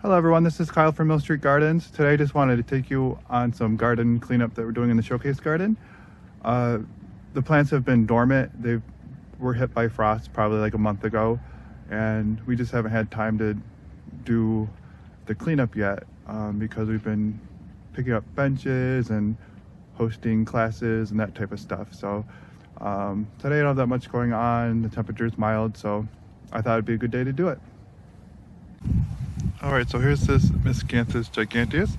Hello everyone, this is Kyle from Mill Street Gardens. Today I just wanted to take you on some garden cleanup that we're doing in the showcase garden. The plants have been dormant. They were hit by frost probably like a month ago, and we just haven't had time to do the cleanup yet because we've been picking up benches and hosting classes and that type of stuff. So today I don't have that much going on. The temperature's mild, so I thought it'd be a good day to do it. All right, so here's this Miscanthus giganteus.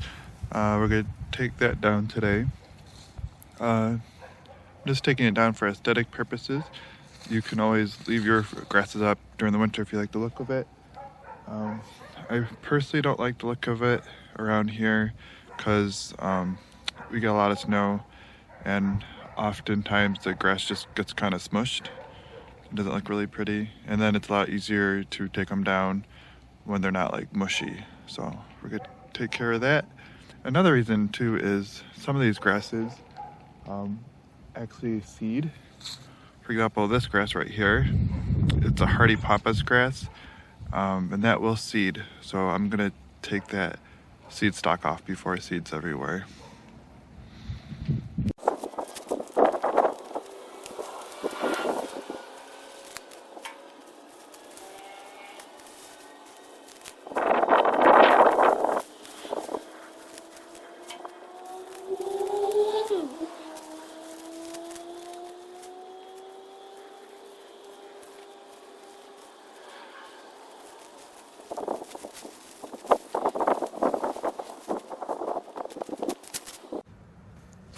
We're gonna take that down today. I'm just taking it down for aesthetic purposes. You can always leave your grasses up during the winter if you like the look of it. I personally don't like the look of it around here because we get a lot of snow, and oftentimes the grass just gets kind of smushed. It doesn't look really pretty, and then it's a lot easier to take them down when they're not like mushy. So we're gonna take care of that. Another reason too is some of these grasses actually seed. For example, this grass right here, it's a hardy pampas grass, and that will seed. So I'm gonna take that seed stalk off before it seeds everywhere.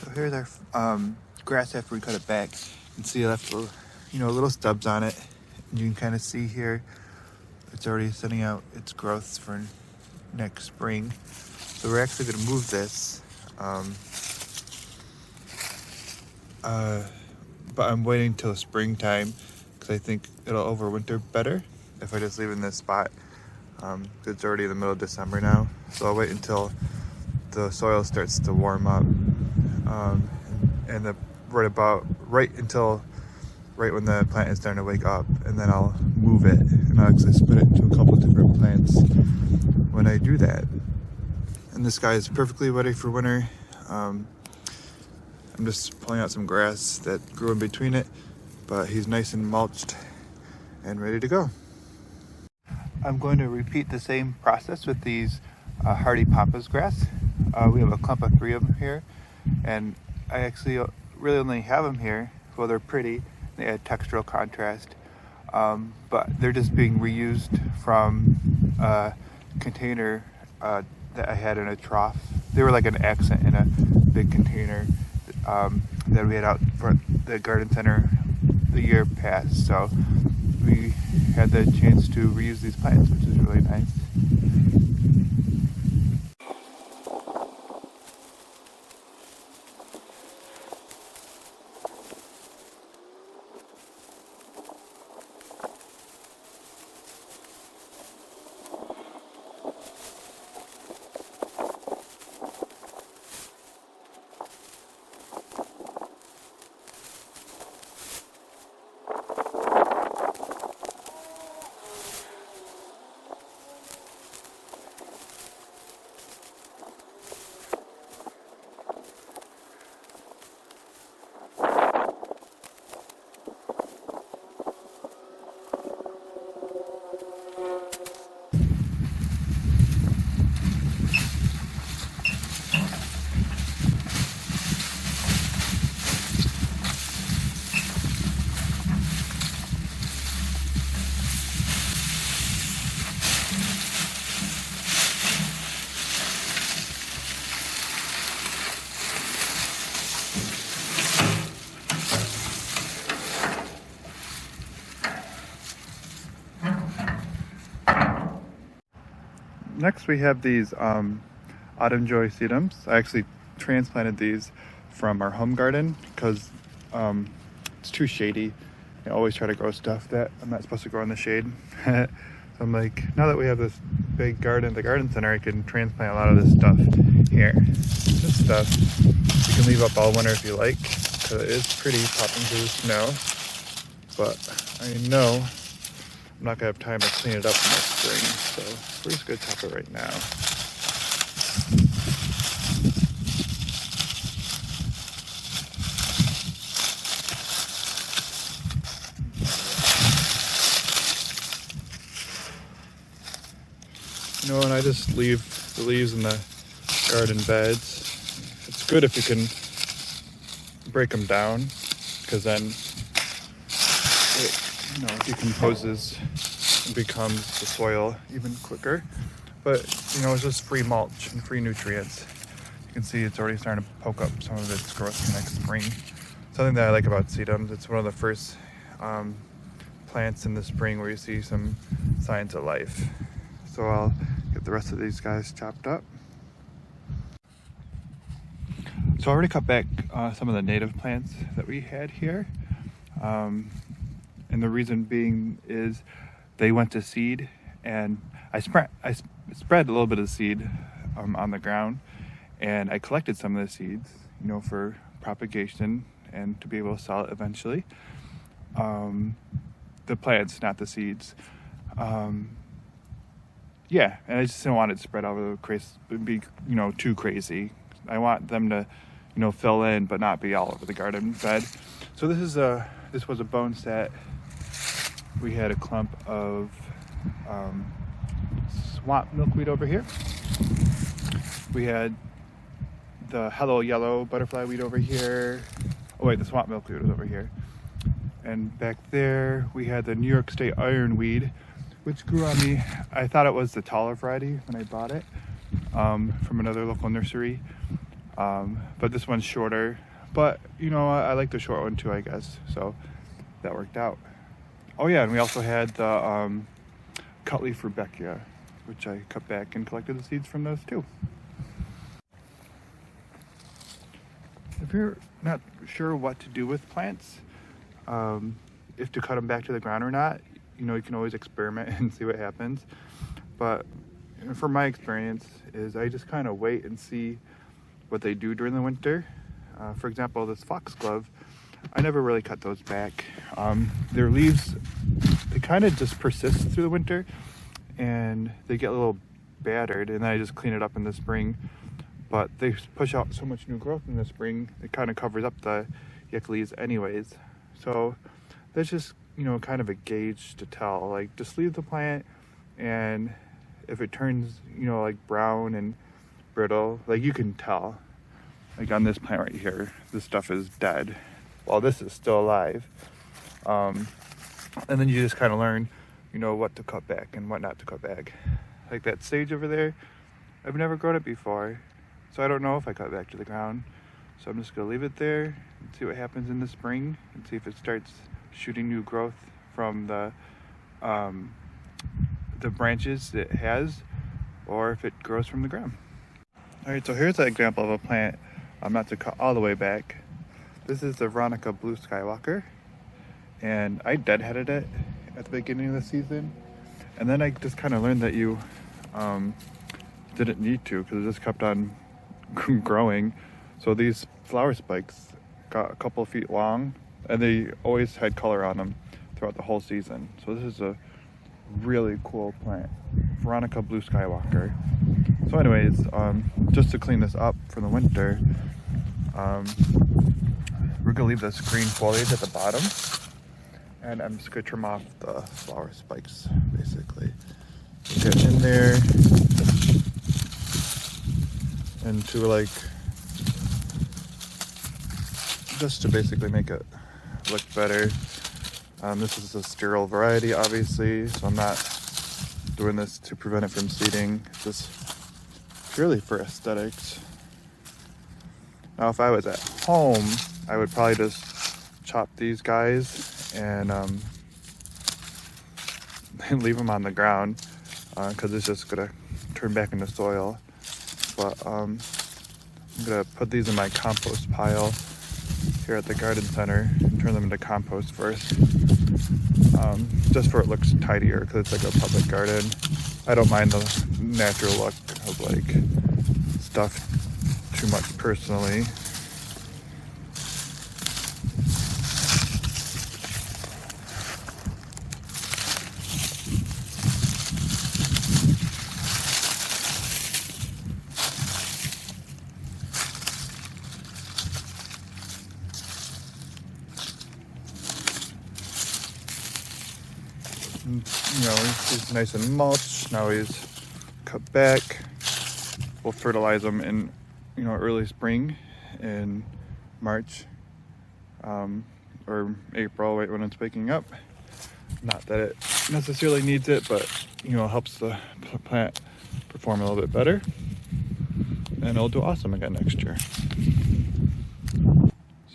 So here's our grass after we cut it back. You can see it left little stubs on it. And you can kind of see here it's already sending out its growths for next spring. So we're actually going to move this. But I'm waiting till springtime because I think it'll overwinter better if I just leave it in this spot. It's already in the middle of December now, so I'll wait until the soil starts to warm up, and right when the plant is starting to wake up, and then I'll move it, and I'll actually split it into a couple of different plants when I do that. And this guy is perfectly ready for winter. I'm just pulling out some grass that grew in between it, but he's nice and mulched and ready to go. I'm going to repeat the same process with these hardy pampas grass. We have a clump of 3 of them here, and I actually really only have them here. Well, they're pretty, they add textural contrast, but they're just being reused from a container that I had in a trough. They were like an accent in a big container that we had out for the garden center the year past. So we had the chance to reuse these plants, which is really nice. Next we have these autumn joy sedums. I actually transplanted these from our home garden because it's too shady. I always try to grow stuff that I'm not supposed to grow in the shade. So I'm like, now that we have this big garden at the garden center, I can transplant a lot of this stuff here. This stuff you can leave up all winter if you like, because it is pretty popping through the snow. But I know I'm not gonna have time to clean it up in the spring, so we're just gonna top it right now. You know, and I just leave the leaves in the garden beds. It's good if you can break them down, because then it, you know, decomposes and becomes the soil even quicker. But you know, it's just free mulch and free nutrients. You can see it's already starting to poke up some of its growth for next spring. Something that I like about sedums, it's one of the first plants in the spring where you see some signs of life. So I'll get the rest of these guys chopped up. So I already cut back some of the native plants that we had here. And the reason being is they went to seed, and I spread a little bit of seed on the ground, and I collected some of the seeds, you know, for propagation and to be able to sell it eventually. The plants, not the seeds. Yeah, and I just didn't want it to spread over the crazy, be, you know, too crazy. I want them to, you know, fill in but not be all over the garden bed. So this was a bone set. We had a clump of swamp milkweed over here. We had the hello yellow butterfly weed over here. Oh wait, the swamp milkweed was over here. And back there we had the New York State ironweed, which grew on me. I thought it was the taller variety when I bought it from another local nursery. But this one's shorter. But, you know, I like the short one too, I guess. So that worked out. Oh yeah, and we also had the cutleaf rudbeckia, which I cut back and collected the seeds from those too. If you're not sure what to do with plants, if to cut them back to the ground or not, you know, you can always experiment and see what happens. But from my experience is I just kind of wait and see what they do during the winter. For example, this foxglove, I never really cut those back. Their leaves, they kind of just persist through the winter, and they get a little battered, and then I just clean it up in the spring. But they push out so much new growth in the spring, it kind of covers up the yuck leaves anyways. So that's just, you know, kind of a gauge to tell. Like, just leave the plant, and if it turns, you know, like brown and brittle, like you can tell. Like on this plant right here, this stuff is dead, while this is still alive. And then you just kind of learn, you know, what to cut back and what not to cut back. Like that sage over there, I've never grown it before, so I don't know if I cut back to the ground. So I'm just gonna leave it there and see what happens in the spring, and see if it starts shooting new growth from the branches it has, or if it grows from the ground. All right, so here's an example of a plant I'm not to cut all the way back. This is the Veronica Blue Skywalker, and I deadheaded it at the beginning of the season, and then I just kind of learned that you didn't need to, because it just kept on growing. So these flower spikes got a couple of feet long, and they always had color on them throughout the whole season. So this is a really cool plant, Veronica Blue Skywalker. So anyways, just to clean this up for the winter, we're gonna leave this green foliage at the bottom, and I'm just gonna trim off the flower spikes, basically. Get in there, and to like, just to basically make it look better. This is a sterile variety, obviously, so I'm not doing this to prevent it from seeding, just purely for aesthetics. Now, if I was at home, I would probably just chop these guys and leave them on the ground, because it's just gonna turn back into soil. But I'm gonna put these in my compost pile here at the garden center and turn them into compost first, just for it looks tidier, because it's like a public garden. I don't mind the natural look of like stuff too much personally. And, you know, he's nice and mulched. Now he's cut back. We'll fertilize them in, you know, early spring in March or April, right when it's waking up. Not that it necessarily needs it, but you know, it helps the plant perform a little bit better, and it'll do awesome again next year.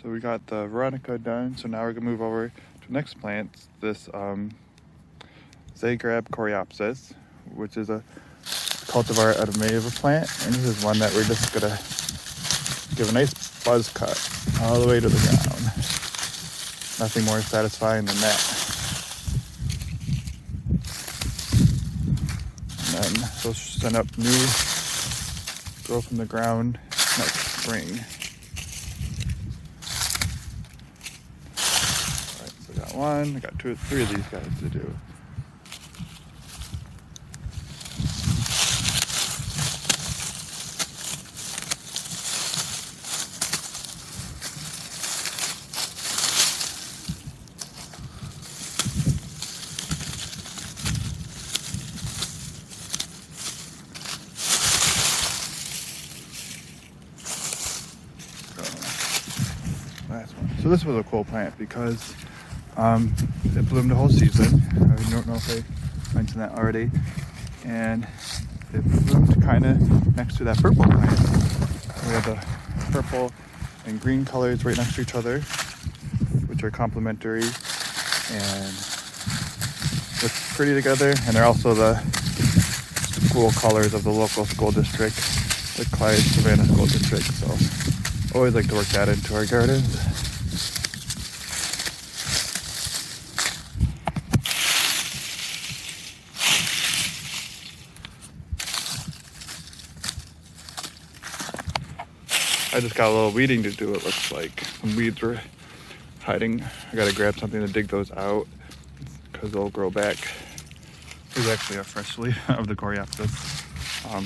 So we got the Veronica done, so now we're gonna move over to the next plant, this Zagreb Coreopsis, which is a cultivar out of Mayva plant, and this is one that we're just gonna give a nice buzz cut all the way to the ground. Nothing more satisfying than that. And then they'll send up new grow from the ground next spring. Alright, so I got one, I got two, three of these guys to do. So this was a cool plant because it bloomed the whole season. I don't know if I mentioned that already. And it bloomed kind of next to that purple plant. We have the purple and green colors right next to each other, which are complementary and look pretty together. And they're also the school colors of the local school district, the Clyde Savannah School District. So always like to work that into our gardens. I just got a little weeding to do, it looks like. Some weeds were hiding. I gotta grab something to dig those out because they'll grow back. There's actually a fresh leaf of the Coreopsis.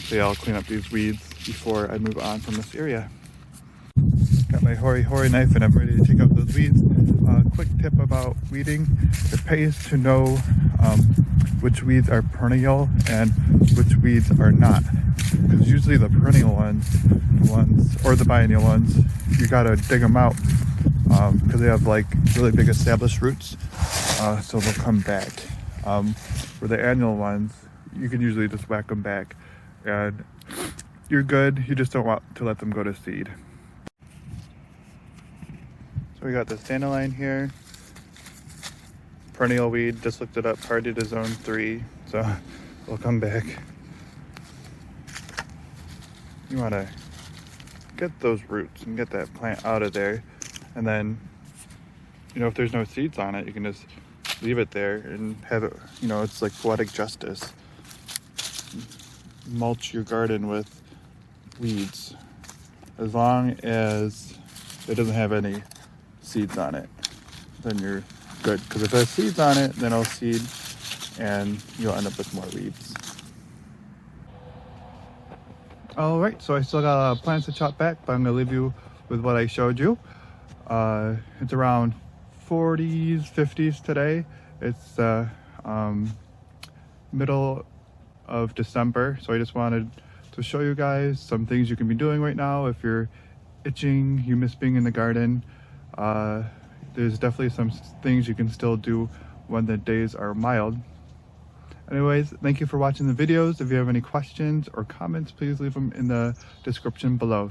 So yeah, I'll clean up these weeds before I move on from this area. Got my hoary knife and I'm ready to take out those weeds. Quick tip about weeding. It pays to know which weeds are perennial and which weeds are not. Because usually the perennial ones, or the biennial ones, you gotta dig them out because they have like really big established roots, so they'll come back. For the annual ones, you can usually just whack them back and you're good. You just don't want to let them go to seed. So we got the dandelion here, perennial weed, just looked it up, party to zone 3, so we'll come back. You want to get those roots and get that plant out of there, and then, you know, if there's no seeds on it, you can just leave it there and have it, you know, it's like poetic justice. Mulch your garden with weeds as long as it doesn't have any seeds on it, then you're good, because if it has seeds on it, then it'll seed and you'll end up with more weeds. All right, so I still got plants to chop back, but I'm gonna leave you with what I showed you. It's around 40s, 50s today. It's middle of December, so I just wanted to show you guys some things you can be doing right now if you're itching, you miss being in the garden. There's definitely some things you can still do when the days are mild. Anyways, thank you for watching the videos. If you have any questions or comments, please leave them in the description below.